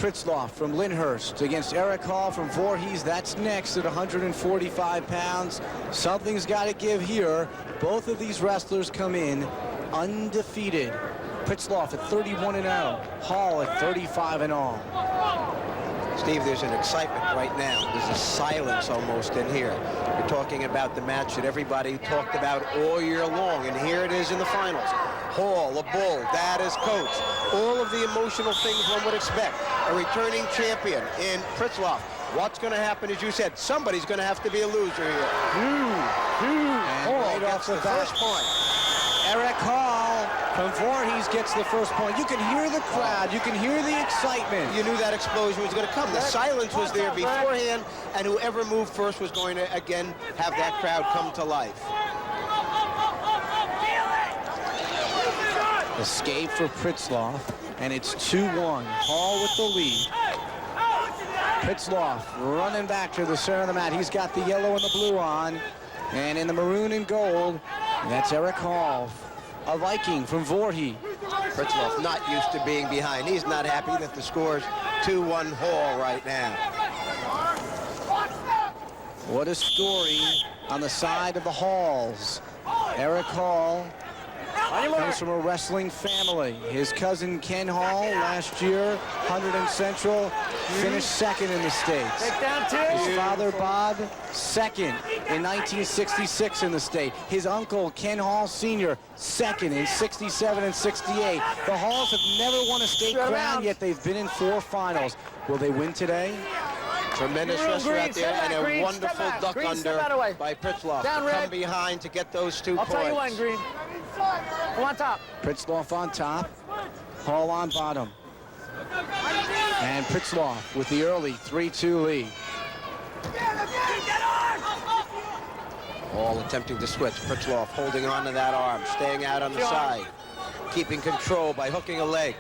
Pritzlaff from Lyndhurst against Eric Hall from Voorhees. That's next at 145 pounds. Something's got to give here. Both of these wrestlers come in undefeated. Pritzlaff at 31-0, Hall at 35-0. Steve, there's an excitement right now. There's a silence almost in here. We're talking about the match that everybody talked about all year long, and here it is in the finals. Hall, a bull, dad is coach. All of the emotional things one would expect. A returning champion in Pritzlaff. What's going to happen, as you said, somebody's going to have to be a loser here. And Hall right gets off the first point. Eric Hall from Voorhees gets the first point. You can hear the crowd. You can hear the excitement. You knew that explosion was going to come. The silence was there beforehand, and whoever moved first was going to, again, have that crowd come to life. Escape for Pritzlaff, and it's 2-1. Hall with the lead. Pritzlaff running back to the center of the mat. He's got the yellow and the blue on, and in the maroon and gold, that's Eric Hall, a Viking from Voorhees. Pritzlaff not used to being behind. He's not happy that the score's 2-1 Hall right now. What a story on the side of the Halls. Eric Hall comes from a wrestling family. His cousin Ken Hall last year, 100 and Central, finished second in the States. His father Bob, second in 1966 in the state. His uncle Ken Hall Sr., second in 67 and 68. The Halls have never won a state crown, yet they've been in 4 finals. Will they win today? Tremendous wrestler out there, and a wonderful duck under by Pritzlaff to come behind to get those 2 points. I'll tell you when, Green. Come on top. Pritzlaff on top, Hall on bottom. And Pritzlaff with the early 3-2 lead. Hall attempting to switch. Pritzlaff holding on to that arm, staying out on the side, keeping control by hooking a leg.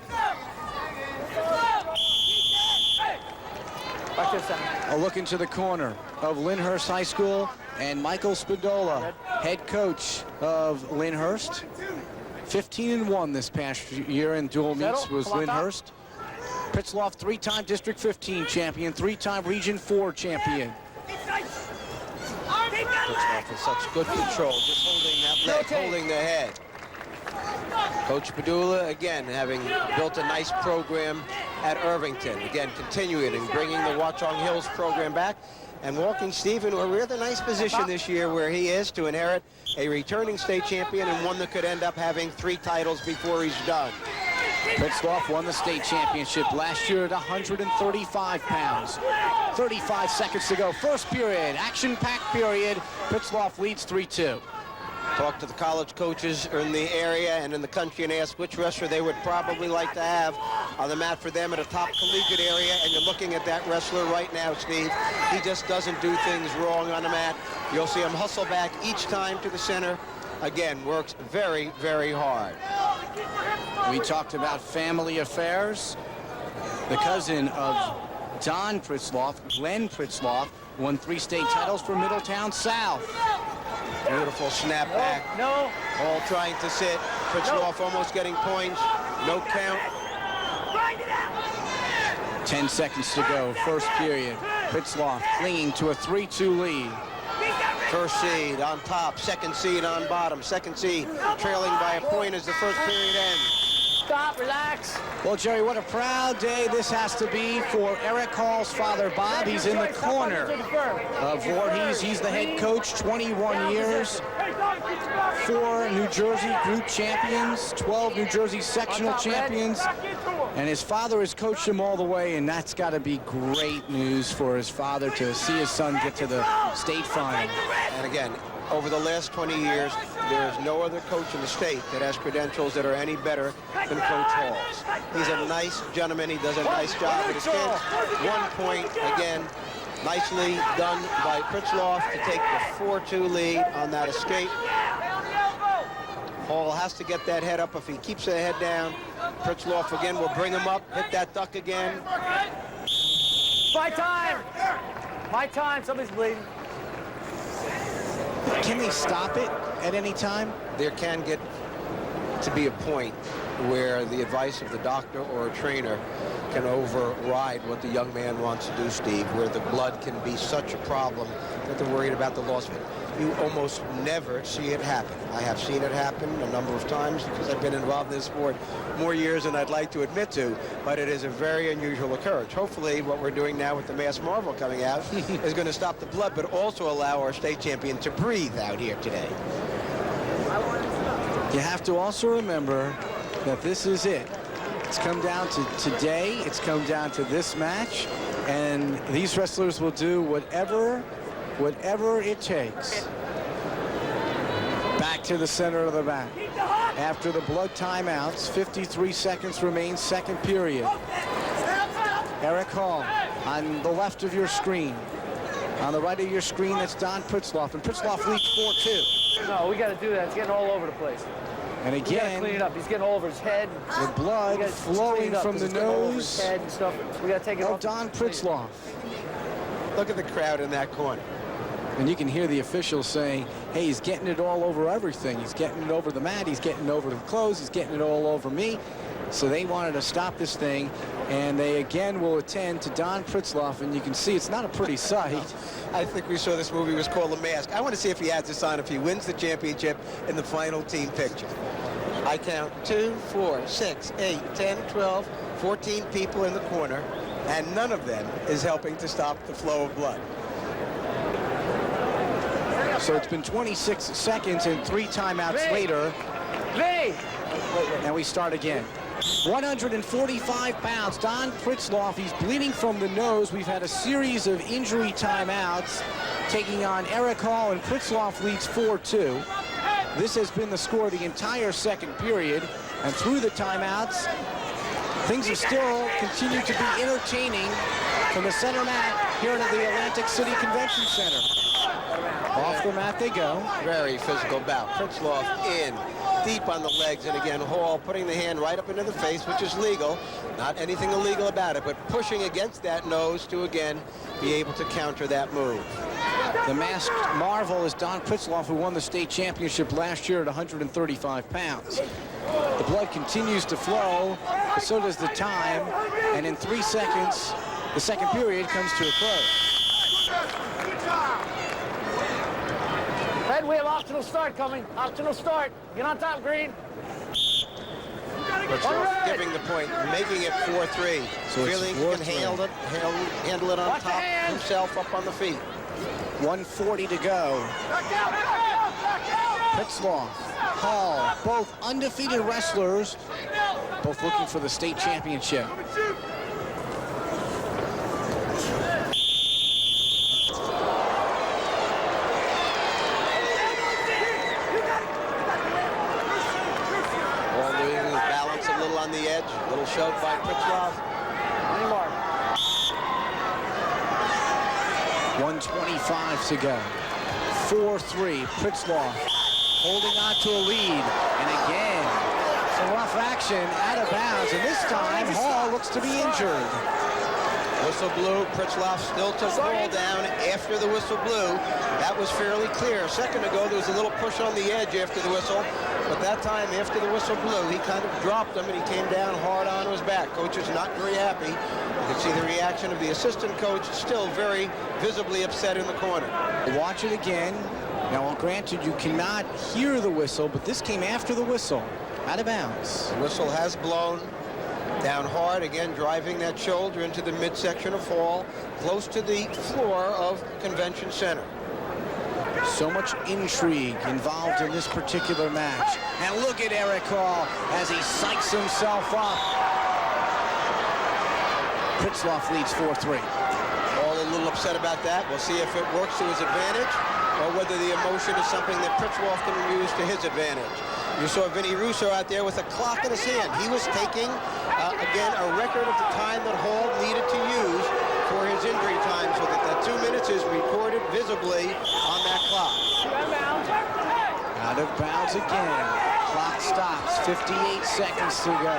A look into the corner of Lyndhurst High School, and Michael Spadola, head coach of Lyndhurst. 15-1 this past year in dual meets was Lyndhurst. Pritzlaff, 3-time District 15 champion, 3-time Region 4 champion. Pritzlaff with such good control, just holding that leg, holding the head. Coach Padula, again, having built a nice program at Irvington. Again, continuing and bringing the Watchung Hills program back and walking Steve into a really nice position this year where he is to inherit a returning state champion and one that could end up having 3 titles before he's done. Pritzlaff won the state championship last year at 135 pounds. 35 seconds to go. First period, action-packed period. Pritzlaff leads 3-2. Talk to the college coaches in the area and in the country and ask which wrestler they would probably like to have on the mat for them at a top collegiate area, and you're looking at that wrestler right now, Steve. He just doesn't do things wrong on the mat. You'll see him hustle back each time to the center. Again, works very, very hard. We talked about family affairs. The cousin of Don Pritzlaff, Glenn Pritzlaff, won 3 state titles for Middletown South. Beautiful snap back. No. All trying to sit. Pritzlaff almost getting points. No count. 10 seconds to go, first period. Pritzlaff clinging to a 3-2 lead. First seed on top, second seed on bottom. Second seed trailing by a point as the first period ends. Stop, relax. Well, Jerry, what a proud day this has to be for Eric Hall's father, Bob. He's in the corner of Voorhees. He's the head coach, 21 years, 4 New Jersey group champions, 12 New Jersey sectional champions, and his father has coached him all the way, and that's got to be great news for his father to see his son get to the state final. And again, over the last 20 years, there is no other coach in the state that has credentials that are any better than Coach Hall's. He's a nice gentleman. He does a nice job with his kids. 1 point, again, nicely done by Pritzlaff to take the 4-2 lead on that escape. Hall has to get that head up. If he keeps the head down, Pritzlaff again will bring him up, hit that duck again. My time. My time. Somebody's bleeding. Can they stop it at any time? There can get to be a point where the advice of the doctor or a trainer can override what the young man wants to do, Steve, where the blood can be such a problem that they're worried about the loss of it. You almost never see it happen. I have seen it happen a number of times because I've been involved in this sport more years than I'd like to admit to, but it is a very unusual occurrence. Hopefully what we're doing now with the Mass Marvel coming out is going to stop the blood, but also allow our state champion to breathe out here today. You have to also remember that this is it. It's come down to today. It's come down to this match, and these wrestlers will do whatever it takes. Back to the center of the mat. After the blood timeouts, 53 seconds remain, second period. Eric Hall on the left of your screen. On the right of your screen, that's Don Pritzlaff, and Pritzlaff leads 4-2. No, we got to do that. It's getting all over the place. And We got to again, clean it up. He's getting all over his head. the blood flowing from the nose Head and stuff. We got to take it of off. Don Pritzlaff. Look at the crowd in that corner. And you can hear the officials saying, hey, he's getting it all over everything. He's getting it over the mat. He's getting it over the clothes. He's getting it all over me. So they wanted to stop this thing. And they again will attend to Don Pritzlaff. And you can see it's not a pretty sight. I think we saw this movie was called The Mask. I want to see if he adds this on if he wins the championship in the final team picture. I count 2, 4, 6, 8, 10, 12, 14 people in the corner, and none of them is helping to stop the flow of blood. So it's been 26 seconds and 3 timeouts later. And we start again. 145 pounds, Don Pritzlaff. He's bleeding from the nose. We've had a series of injury timeouts taking on Eric Hall, and Pritzlaff leads 4-2. This has been the score the entire second period, and through the timeouts, things have still continued to be entertaining from the center mat here at the Atlantic City Convention Center. Off the mat they go. Very physical bout. Pritzlaff in, deep on the legs, and again, Hall putting the hand right up into the face, which is legal. Not anything illegal about it, but pushing against that nose to, again, be able to counter that move. The masked marvel is Don Pritzlaff, who won the state championship last year at 135 pounds. The blood continues to flow, but so does the time, and in 3 seconds, the second period comes to a close. Red, we have optional start coming. Optional start. Get on top, Green. Pritzlaff giving the point, making it 4-3. So feeling he can handle it on Watch top himself up on the feet. 1:40 to go. Pritzlaff, Hall, both undefeated wrestlers, both looking for the state championship. All doing is balance a little on the edge, a little shove by Pritzlaff. 1:25 to go. 4-3. Pritzlaff holding on to a lead. And again, some rough action out of bounds. And this time, Hall looks to be injured. Whistle blew. Pritzlaff still took Hall down after the whistle blew. That was fairly clear. A second ago, there was a little push on the edge after the whistle. But that time, after the whistle blew, he kind of dropped him and he came down hard on his back. Coach is not very happy. You can see the reaction of the assistant coach, still very visibly upset in the corner. Watch it again. Now, granted, you cannot hear the whistle, but this came after the whistle. Out of bounds. The whistle has blown. Down hard, again, driving that shoulder into the midsection of Hall, close to the floor of Convention Center. So much intrigue involved in this particular match. And look at Eric Hall as he psychs himself up. Pritzlaff leads 4-3. All a little upset about that. We'll see if it works to his advantage or whether the emotion is something that Pritzlaff can use to his advantage. You saw Vinny Russo out there with a clock in his hand. He was taking, again, a record of the time that Hall needed to use for his injury time so that 2 minutes is recorded visibly on that clock. Out of bounds again. Clock stops. 58 seconds to go.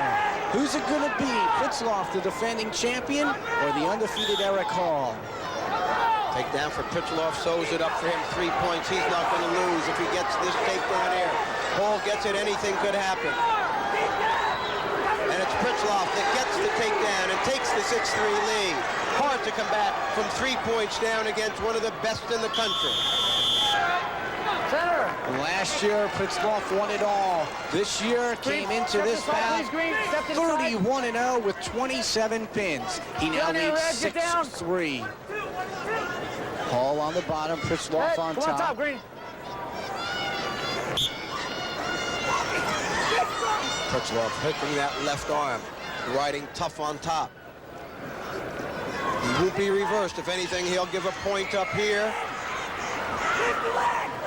Who's it going to be? Pritzlaff, the defending champion, or the undefeated Eric Hall? Takedown for Pritzlaff, sews it up for him. 3 points. He's not going to lose if he gets this takedown here. Hall gets it, anything could happen. And it's Pritzlaff Pritzlaff that gets the takedown and takes the 6-3 lead. Hard to come back from 3 points down against one of the best in the country. Center. Last year, Pritzlaff won it all. This year, came into this bout 31-0 with 27 pins. He now leads 6-3. Hall on the bottom, Pritzlaff on Come on top, top. Green. Pritzlaff hooking that left arm, riding tough on top. He won't be reversed. If anything, he'll give a point up here.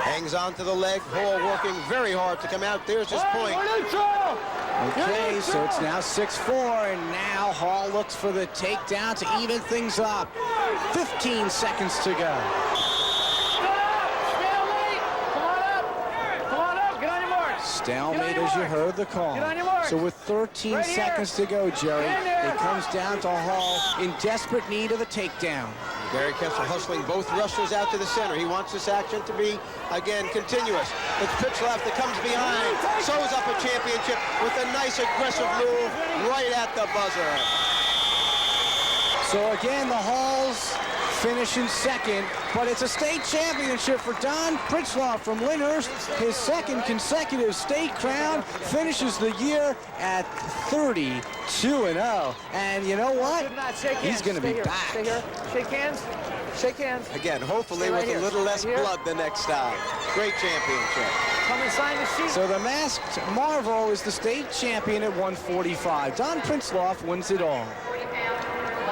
Hangs on to the leg. Hall working very hard to come out. There's his point. Okay, so it's now 6-4, and now Hall looks for the takedown to even things up. 15 seconds to go. Stalemate, as you heard the call. So with 13 seconds to go, Jerry, it comes down to Hall in desperate need of a takedown. Gary Kessler hustling both wrestlers out to the center. He wants this action to be, again, continuous. It's Pritzlaff that comes behind, sews up a championship with a nice aggressive move right at the buzzer. So again, the Halls finish in second, but it's a state championship for Don Pritzlaff from Lyndhurst. His second consecutive state crown, finishes the year at 32-0. And you know what? He's going to be back. Stay here. Shake hands. Shake hands. Again, hopefully with a little less blood the next time. Great championship. Come and sign the sheet. So the Masked Marvel is the state champion at 145. Don Pritzlaff wins it all.